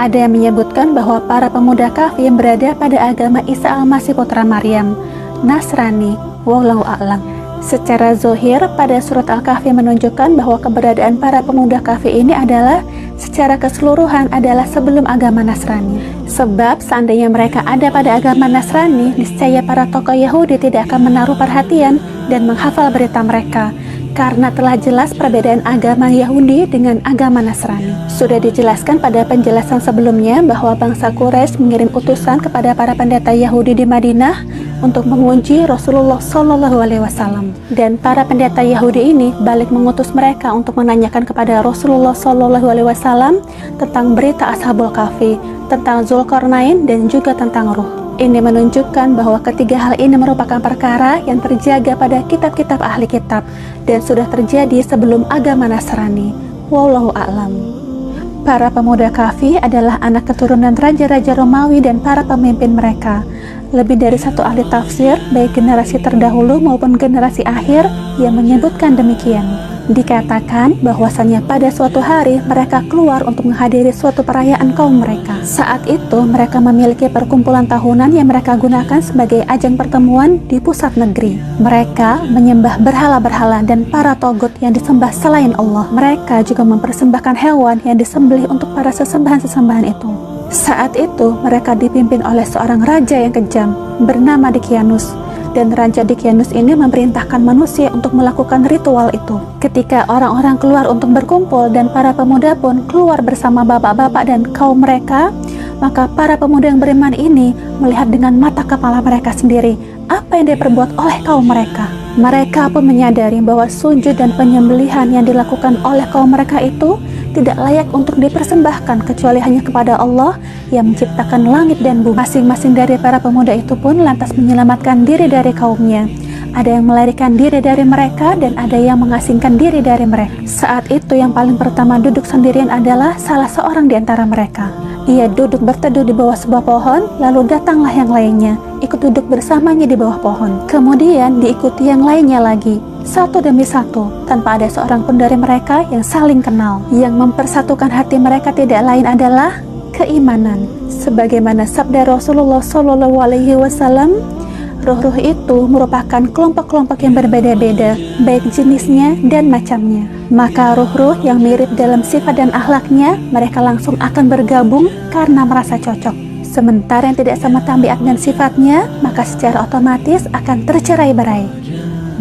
Ada yang menyebutkan bahwa para pemuda Kahfi berada pada agama Isa Al-Masih putra Maryam, Nasrani, wallahu a'lam. Secara zohir, pada surat Al-Kahfi menunjukkan bahwa keberadaan para pemuda Kahfi ini adalah secara keseluruhan adalah sebelum agama Nasrani. Sebab seandainya mereka ada pada agama Nasrani, niscaya para tokoh Yahudi tidak akan menaruh perhatian dan menghafal berita mereka, karena telah jelas perbedaan agama Yahudi dengan agama Nasrani. Sudah dijelaskan pada penjelasan sebelumnya bahwa bangsa Quraisy mengirim utusan kepada para pendeta Yahudi di Madinah untuk menguji Rasulullah SAW. Dan para pendeta Yahudi ini balik mengutus mereka untuk menanyakan kepada Rasulullah SAW tentang berita Ashabul Kahfi, tentang Zulkarnain, dan juga tentang Ruh. Ini menunjukkan bahwa ketiga hal ini merupakan perkara yang terjaga pada kitab-kitab ahli kitab dan sudah terjadi sebelum agama Nasrani. Wallahu a'lam. Para pemuda Kahfi adalah anak keturunan raja-raja Romawi dan para pemimpin mereka. Lebih dari satu ahli tafsir, baik generasi terdahulu maupun generasi akhir, yang menyebutkan demikian. Dikatakan bahwasannya pada suatu hari mereka keluar untuk menghadiri suatu perayaan kaum mereka. Saat itu mereka memiliki perkumpulan tahunan yang mereka gunakan sebagai ajang pertemuan di pusat negeri. Mereka menyembah berhala-berhala dan para togut yang disembah selain Allah. Mereka juga mempersembahkan hewan yang disembelih untuk para sesembahan-sesembahan itu. Saat itu mereka dipimpin oleh seorang raja yang kejam bernama Dicyanus, dan Raja Dicyanus ini memerintahkan manusia untuk melakukan ritual itu. Ketika orang-orang keluar untuk berkumpul dan para pemuda pun keluar bersama bapak-bapak dan kaum mereka, maka para pemuda yang beriman ini melihat dengan mata kepala mereka sendiri apa yang diperbuat oleh kaum mereka. Mereka pun menyadari bahwa sujud dan penyembelihan yang dilakukan oleh kaum mereka itu tidak layak untuk dipersembahkan kecuali hanya kepada Allah yang menciptakan langit dan bumi. Masing-masing dari para pemuda itu pun lantas menyelamatkan diri dari kaumnya. Ada yang melarikan diri dari mereka dan ada yang mengasingkan diri dari mereka. Saat itu yang paling pertama duduk sendirian adalah salah seorang di antara mereka. Ia duduk berteduh di bawah sebuah pohon, lalu datanglah yang lainnya, ikut duduk bersamanya di bawah pohon. Kemudian diikuti yang lainnya lagi, satu demi satu, tanpa ada seorang pun dari mereka yang saling kenal. Yang mempersatukan hati mereka tidak lain adalah keimanan. Sebagaimana sabda Rasulullah SAW, ruh-ruh itu merupakan kelompok-kelompok yang berbeda-beda, baik jenisnya dan macamnya. Maka ruh-ruh yang mirip dalam sifat dan akhlaknya, mereka langsung akan bergabung karena merasa cocok. Sementara yang tidak sama tabiat dan sifatnya, maka secara otomatis akan tercerai-berai.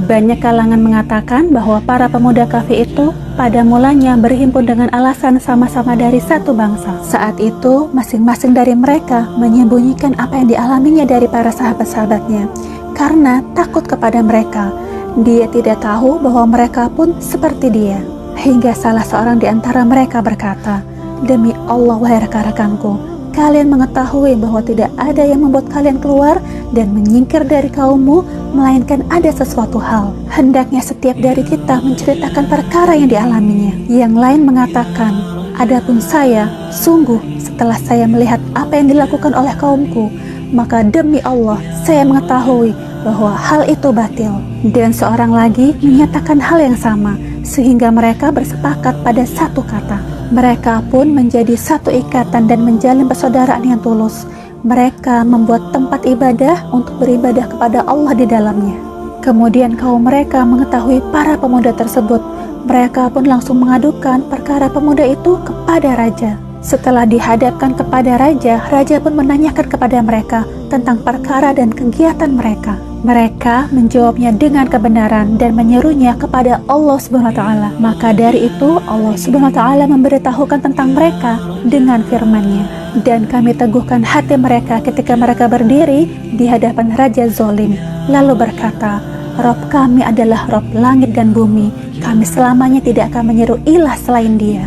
Banyak kalangan mengatakan bahwa para pemuda Kahfi itu pada mulanya berhimpun dengan alasan sama-sama dari satu bangsa. Saat itu, masing-masing dari mereka menyembunyikan apa yang dialaminya dari para sahabat-sahabatnya karena takut kepada mereka. Dia tidak tahu bahwa mereka pun seperti dia. Hingga salah seorang di antara mereka berkata, "Demi Allah, wahai rekan-rekanku, kalian mengetahui bahwa tidak ada yang membuat kalian keluar dan menyingkir dari kaummu, melainkan ada sesuatu hal. Hendaknya setiap dari kita menceritakan perkara yang dialaminya." Yang lain mengatakan, "Adapun saya, sungguh setelah saya melihat apa yang dilakukan oleh kaumku, maka demi Allah saya mengetahui bahwa hal itu batil." Dan seorang lagi menyatakan hal yang sama, sehingga mereka bersepakat pada satu kata. Mereka pun menjadi satu ikatan dan menjalin persaudaraan yang tulus. Mereka membuat tempat ibadah untuk beribadah kepada Allah di dalamnya. Kemudian kaum mereka mengetahui para pemuda tersebut. Mereka pun langsung mengadukan perkara pemuda itu kepada raja. Setelah dihadapkan kepada raja, raja pun menanyakan kepada mereka tentang perkara dan kegiatan mereka. Mereka menjawabnya dengan kebenaran dan menyerunya kepada Allah Subhanahu wa Ta'ala. Maka dari itu Allah Subhanahu wa Ta'ala memberitahukan tentang mereka dengan firman-Nya, "Dan kami teguhkan hati mereka ketika mereka berdiri di hadapan raja zalim, lalu berkata, Rabb kami adalah Rabb langit dan bumi, kami selamanya tidak akan menyeru ilah selain Dia."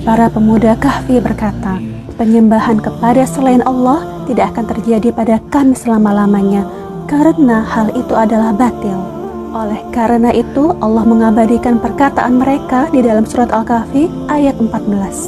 Para pemuda Kahfi berkata, "Penyembahan kepada selain Allah tidak akan terjadi pada kami selama-lamanya, karena hal itu adalah batil." Oleh karena itu Allah mengabadikan perkataan mereka di dalam surat Al-Kahfi ayat 14.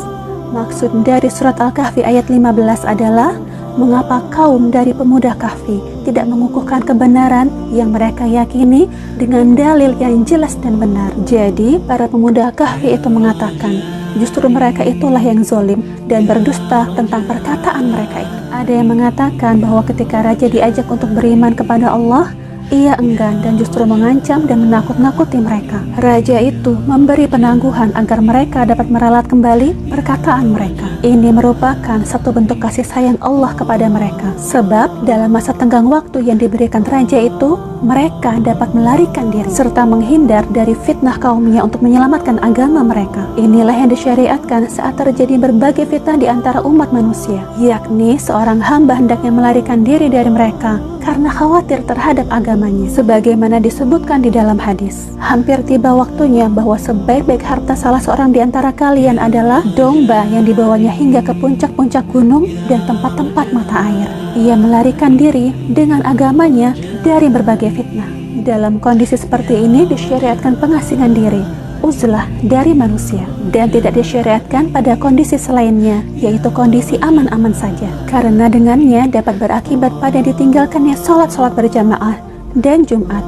Maksud dari surat Al-Kahfi ayat 15 adalah, mengapa kaum dari pemuda Kahfi tidak mengukuhkan kebenaran yang mereka yakini dengan dalil yang jelas dan benar. Jadi para pemuda Kahfi itu mengatakan, justru mereka itulah yang zalim dan berdusta tentang perkataan mereka itu. Ada yang mengatakan bahwa ketika raja diajak untuk beriman kepada Allah, ia enggan dan justru mengancam dan menakut-nakuti mereka. Raja itu memberi penangguhan agar mereka dapat meralat kembali perkataan mereka. Ini merupakan satu bentuk kasih sayang Allah kepada mereka. Sebab dalam masa tenggang waktu yang diberikan raja itu, mereka dapat melarikan diri serta menghindar dari fitnah kaumnya untuk menyelamatkan agama mereka. Inilah yang disyariatkan saat terjadi berbagai fitnah di antara umat manusia, yakni seorang hamba hendaknya melarikan diri dari mereka karena khawatir terhadap agamanya. Sebagaimana disebutkan di dalam hadis, hampir tiba waktunya bahwa sebaik-baik harta salah seorang di antara kalian adalah domba yang dibawanya hingga ke puncak-puncak gunung dan tempat-tempat mata air. Ia melarikan diri dengan agamanya dari berbagai fitnah. Dalam kondisi seperti ini disyariatkan pengasingan diri, uzlah dari manusia, dan tidak disyariatkan pada kondisi selainnya, yaitu kondisi aman-aman saja, karena dengannya dapat berakibat pada ditinggalkannya sholat-sholat berjamaah dan Jumat.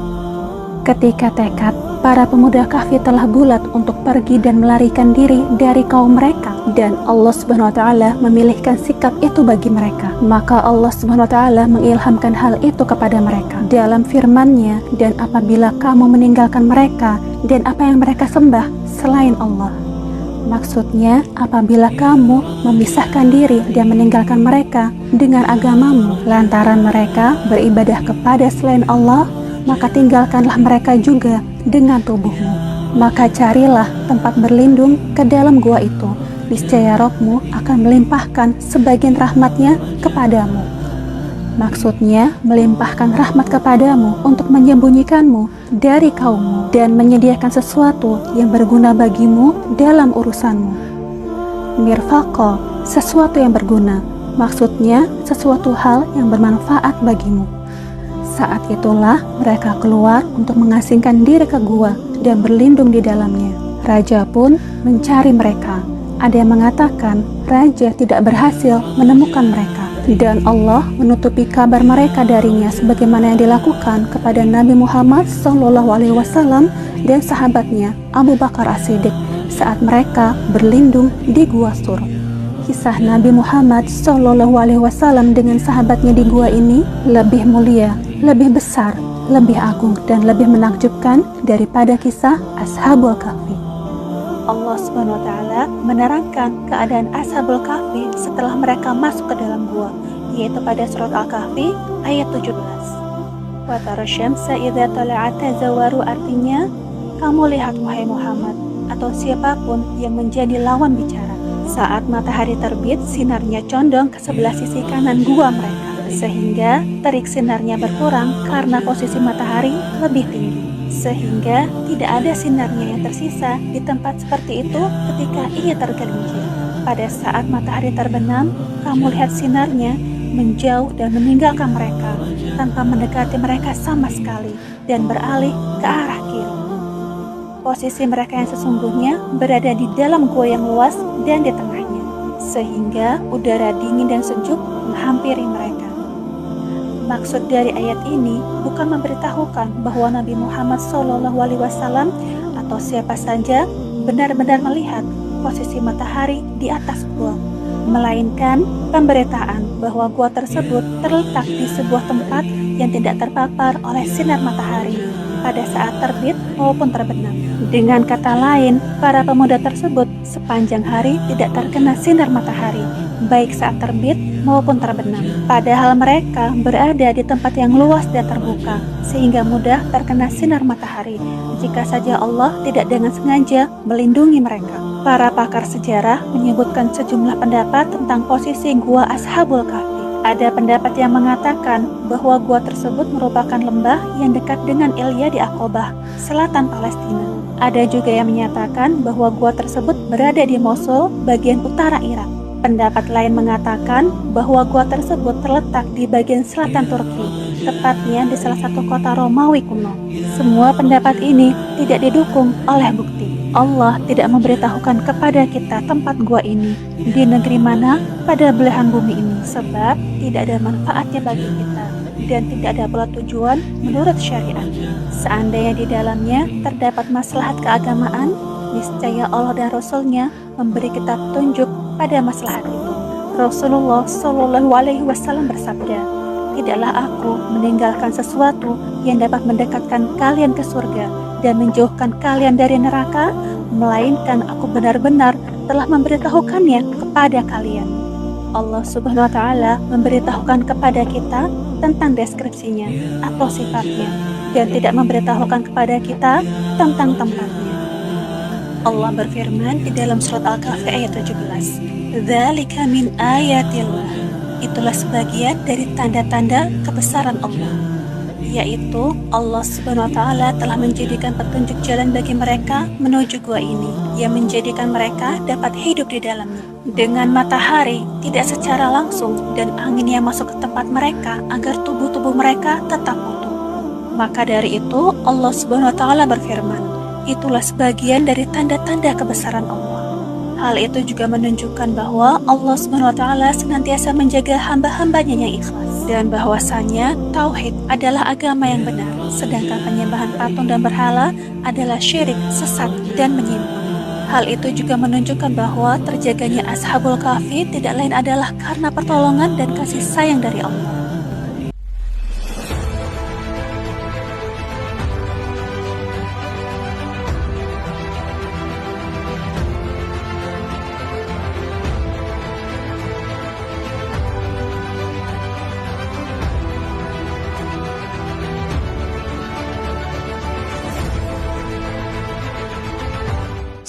Ketika tekad para pemuda Kahfi telah bulat untuk pergi dan melarikan diri dari kaum mereka, dan Allah Subhanahu wa Ta'ala memilihkan sikap itu bagi mereka, maka Allah Subhanahu wa Ta'ala mengilhamkan hal itu kepada mereka dalam firman-Nya, dan apabila kamu meninggalkan mereka dan apa yang mereka sembah selain Allah. Maksudnya, apabila kamu memisahkan diri dan meninggalkan mereka dengan agamamu lantaran mereka beribadah kepada selain Allah, maka tinggalkanlah mereka juga dengan tubuhmu. Maka carilah tempat berlindung ke dalam gua itu. Niscaya Rabb-mu akan melimpahkan sebagian rahmat-Nya kepadamu. Maksudnya, melimpahkan rahmat kepadamu untuk menyembunyikanmu dari kaummu dan menyediakan sesuatu yang berguna bagimu dalam urusanmu. Mirfaqo, sesuatu yang berguna. Maksudnya, sesuatu hal yang bermanfaat bagimu. Saat itulah mereka keluar untuk mengasingkan diri ke gua dan berlindung di dalamnya. Raja pun mencari mereka. Ada yang mengatakan raja tidak berhasil menemukan mereka, dan Allah menutupi kabar mereka darinya sebagaimana yang dilakukan kepada Nabi Muhammad SAW dan sahabatnya Abu Bakar As-Siddiq saat mereka berlindung di gua Sur. Kisah Nabi Muhammad SAW dengan sahabatnya di gua ini lebih mulia, lebih besar, lebih agung, dan lebih menakjubkan daripada kisah Ashabul Kahfi. Allah Subhanahu wa Ta'ala menerangkan keadaan Ashabul Kahfi setelah mereka masuk ke dalam gua, yaitu pada surat Al-Kahfi ayat 17. Wa tara syamsa idza tala'at tazawaru, artinya kamu lihat wahai Muhammad atau siapapun yang menjadi lawan bicara, saat matahari terbit sinarnya condong ke sebelah sisi kanan gua mereka, sehingga terik sinarnya berkurang karena posisi matahari lebih tinggi, sehingga tidak ada sinarnya yang tersisa di tempat seperti itu ketika ia tergelincir. Pada saat matahari terbenam, kamu lihat sinarnya menjauh dan meninggalkan mereka tanpa mendekati mereka sama sekali dan beralih ke arah kiri. Posisi mereka yang sesungguhnya berada di dalam gua yang luas dan di tengahnya, sehingga udara dingin dan sejuk menghampiri mereka. Maksud dari ayat ini bukan memberitahukan bahwa Nabi Muhammad SAW atau siapa saja benar-benar melihat posisi matahari di atas gua, melainkan pemberitaan bahwa gua tersebut terletak di sebuah tempat yang tidak terpapar oleh sinar matahari pada saat terbit maupun terbenam. Dengan kata lain, para pemuda tersebut sepanjang hari tidak terkena sinar matahari, baik saat terbit maupun terbenam. Padahal mereka berada di tempat yang luas dan terbuka, sehingga mudah terkena sinar matahari jika saja Allah tidak dengan sengaja melindungi mereka. Para pakar sejarah menyebutkan sejumlah pendapat tentang posisi gua Ashabul Kahfi. Ada pendapat yang mengatakan bahwa gua tersebut merupakan lembah yang dekat dengan Ilya di Aqobah, selatan Palestina. Ada juga yang menyatakan bahwa gua tersebut berada di Mosul, bagian utara Irak. Pendapat lain mengatakan bahwa gua tersebut terletak di bagian selatan Turki, tepatnya di salah satu kota Romawi kuno. Semua pendapat ini tidak didukung oleh bukti. Allah tidak memberitahukan kepada kita tempat gua ini di negeri mana pada belahan bumi ini, sebab tidak ada manfaatnya bagi kita dan tidak ada pula tujuan menurut syariat. Seandainya di dalamnya terdapat maslahat keagamaan, Niscaya Allah dan Rasul-Nya memberi kita petunjuk pada masalah itu. Rasulullah Shallallahu Alaihi Wasallam bersabda, "Tidaklah aku meninggalkan sesuatu yang dapat mendekatkan kalian ke surga dan menjauhkan kalian dari neraka, melainkan aku benar-benar telah memberitahukannya kepada kalian." Allah Subhanahu wa Ta'ala memberitahukan kepada kita tentang deskripsinya atau sifatnya, dan tidak memberitahukan kepada kita tentang tempatnya. Allah berfirman di dalam surat Al-Kahfi ayat 17, "Dzalika min ayatillah." Itulah sebagian dari tanda-tanda kebesaran Allah, yaitu Allah Subhanahu wa Ta'ala telah menjadikan petunjuk jalan bagi mereka menuju gua ini, yang menjadikan mereka dapat hidup di dalamnya dengan matahari tidak secara langsung dan angin yang masuk ke tempat mereka agar tubuh-tubuh mereka tetap utuh. Maka dari itu Allah Subhanahu wa Ta'ala berfirman, itulah sebagian dari tanda-tanda kebesaran Allah. Hal itu juga menunjukkan bahwa Allah Subhanahu wa Ta'ala senantiasa menjaga hamba-hambanya yang ikhlas, dan bahwasanya tauhid adalah agama yang benar, sedangkan penyembahan patung dan berhala adalah syirik, sesat, dan menyimpang. Hal itu juga menunjukkan bahwa terjaganya Ashabul Kahfi tidak lain adalah karena pertolongan dan kasih sayang dari Allah.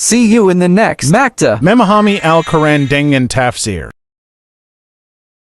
See you in the next Makta Memahami Al-Quran dengan Tafsir.